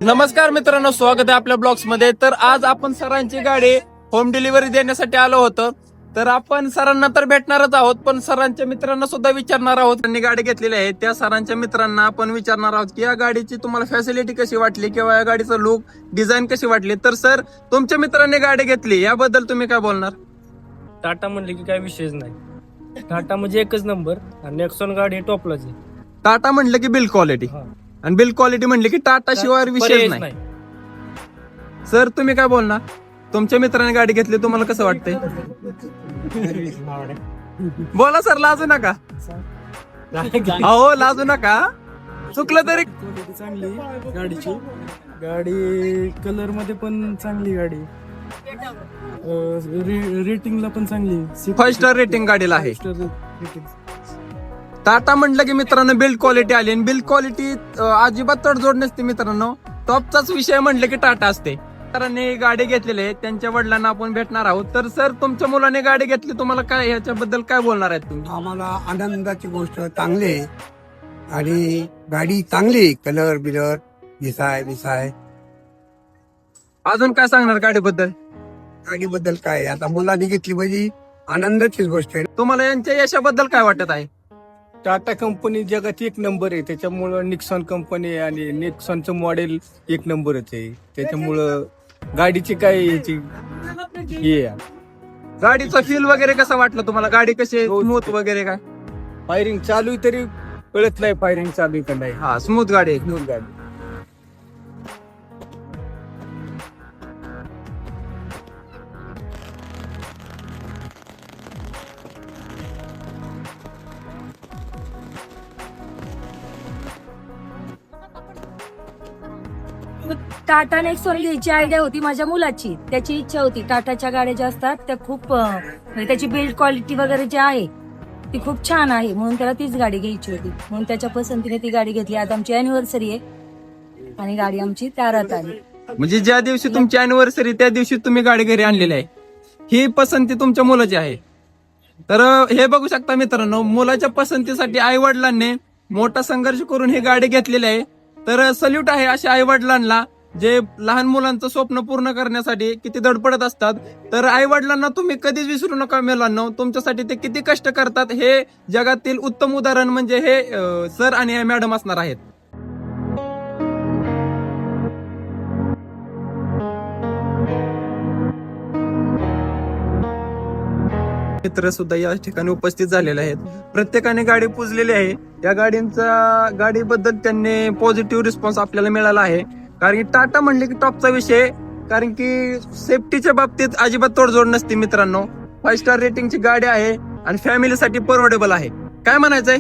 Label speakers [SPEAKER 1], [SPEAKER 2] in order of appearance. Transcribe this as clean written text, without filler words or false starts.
[SPEAKER 1] नमस्कार मित्रांनो, स्वागत आहे आपल्या ब्लॉग्स मध्ये. तर आज आपण सरांची गाडी होम डिलिव्हरी देण्यासाठी आलो होतो. तर आपण सरांना तर भेटणारच आहोत, पण सरांच्या मित्रांना सुद्धा विचारणार आहोत. त्यांनी गाडी घेतलेली आहे त्या सरांच्या मित्रांना आपण विचारणार आहोत की या गाडीची तुम्हाला फॅसिलिटी कशी वाटली किंवा या गाडीचं लुक डिझाईन कशी वाटली. तर सर, तुमच्या मित्रांनी गाडी घेतली याबद्दल तुम्ही काय बोलणार?
[SPEAKER 2] टाटा म्हणले की काय विषयच नाही. टाटा म्हणजे एकच नंबर आणि नेक्सॉन गाडी टॉपलाच आहे.
[SPEAKER 1] टाटा म्हणलं की बिल्ड क्वालिटी,
[SPEAKER 2] हा.
[SPEAKER 1] आणि बिल्ड क्वालिटी म्हणले की टाटा शिवाय विषय
[SPEAKER 2] पर्यायच
[SPEAKER 1] नाही. सर, तुम्ही काय बोलणार? तुमच्या मित्राने गाडी घेतली, तुम्हाला कसं वाटतंय? बोला सर, लाजू नका. अहो, लाजू नका, चुकलं तरी.
[SPEAKER 3] क्वालिटी चांगली गाडीची. गाडी कलर मध्ये पण चांगली गाडी. रेटिंगला पण चांगली.
[SPEAKER 1] 5 स्टार रेटिंग गाडीला आहे.
[SPEAKER 3] रेटिंग.
[SPEAKER 1] टाटा म्हटलं की मित्रांनो बिल्ड क्वालिटी आली, आणि बिल्ड क्वालिटी अजिबात तडजोड नसते मित्रांनो. टॉपचाच विषय म्हटलं की टाटा असते. सरांनी गाडी घेतलेली आहे, त्यांच्या वडिलांना आपण भेटणार आहोत. तर सर, तुमच्या मुलाने गाडी घेतली, तुम्हाला काय ह्याच्याबद्दल काय बोलणार आहेत तुम्ही?
[SPEAKER 4] आम्हाला आनंदाची गोष्ट चांगली आहे आणि गाडी चांगली, कलर बिलर दिसाय.
[SPEAKER 1] अजून काय सांगणार गाडीबद्दल?
[SPEAKER 4] गाडीबद्दल काय, आता मुलांनी घेतली म्हणजे आनंदाचीच गोष्ट आहे.
[SPEAKER 1] तुम्हाला यांच्या यशाबद्दल काय वाटत आहे?
[SPEAKER 2] टाटा कंपनी जगात एक नंबर आहे, त्याच्यामुळं निक्सॉन कंपनी आहे आणि निक्सॉनचं मॉडेल एक नंबरच आहे. त्याच्यामुळं गाडीची काय याची हे आहे.
[SPEAKER 1] गाडीचा फील वगैरे कसा वाटला तुम्हाला? गाडी कशी स्मूथ वगैरे काय?
[SPEAKER 2] फायरिंग चालू आहे तरी कळत नाही फायरिंग चालू आहे का नाही.
[SPEAKER 1] हा, स्मूथ गाडी आहे.
[SPEAKER 2] स्मूथ गाडी.
[SPEAKER 5] टाटा नेक्सॉन घ्यायची आयडिया होती माझ्या मुलाची. त्याची इच्छा होती. टाटाच्या गाड्या ज्या असतात त्या खूप म्हणजे त्याची बिल्ड क्वालिटी वगैरे जी आहे ती खूप छान आहे, म्हणून त्याला तीच गाडी घ्यायची होती. म्हणून त्याच्या पसंतीने ती गाडी घेतली. आज आमची अॅनिव्हर्सरी आहे आणि गाडी आमची दारात आली.
[SPEAKER 1] म्हणजे ज्या दिवशी तुमची अॅनिव्हर्सरी त्या दिवशी तुम्ही गाडी घरी आणलेली आहे. ही पसंती तुमच्या मुलाची आहे. तर हे बघू शकता मित्रांनो, मुलाच्या पसंतीसाठी आई वडिलांनी मोठा संघर्ष करून ही गाडी घेतलेली आहे. तर सल्यूट आहे अशा आई वडिलांना जे लहान मुलांचं स्वप्न पूर्ण करण्यासाठी किती धडपडत असतात. तर आई वडिलांना तुम्ही कधीच विसरू नका मुलांना, तुमच्यासाठी ते किती कष्ट करतात हे जगातील उत्तम उदाहरण म्हणजे हे सर आणि हे मॅडम असणार आहेत. मित्र सुद्धा या ठिकाणी उपस्थित झालेले आहेत. प्रत्येकाने गाडी पुजलेली आहे. या गाडीबद्दल त्यांनी पॉझिटिव्ह रिस्पॉन्स आपल्याला मिळाला आहे. कारण की टाटा म्हणले की टॉपचा विषय, कारण की सेफ्टीच्या बाबतीत अजिबात तोडजोड नसते मित्रांनो. 5 स्टार रेटिंगची गाडी आहे आणि फॅमिलीसाठी परवडेबल आहे. काय म्हणायचंय?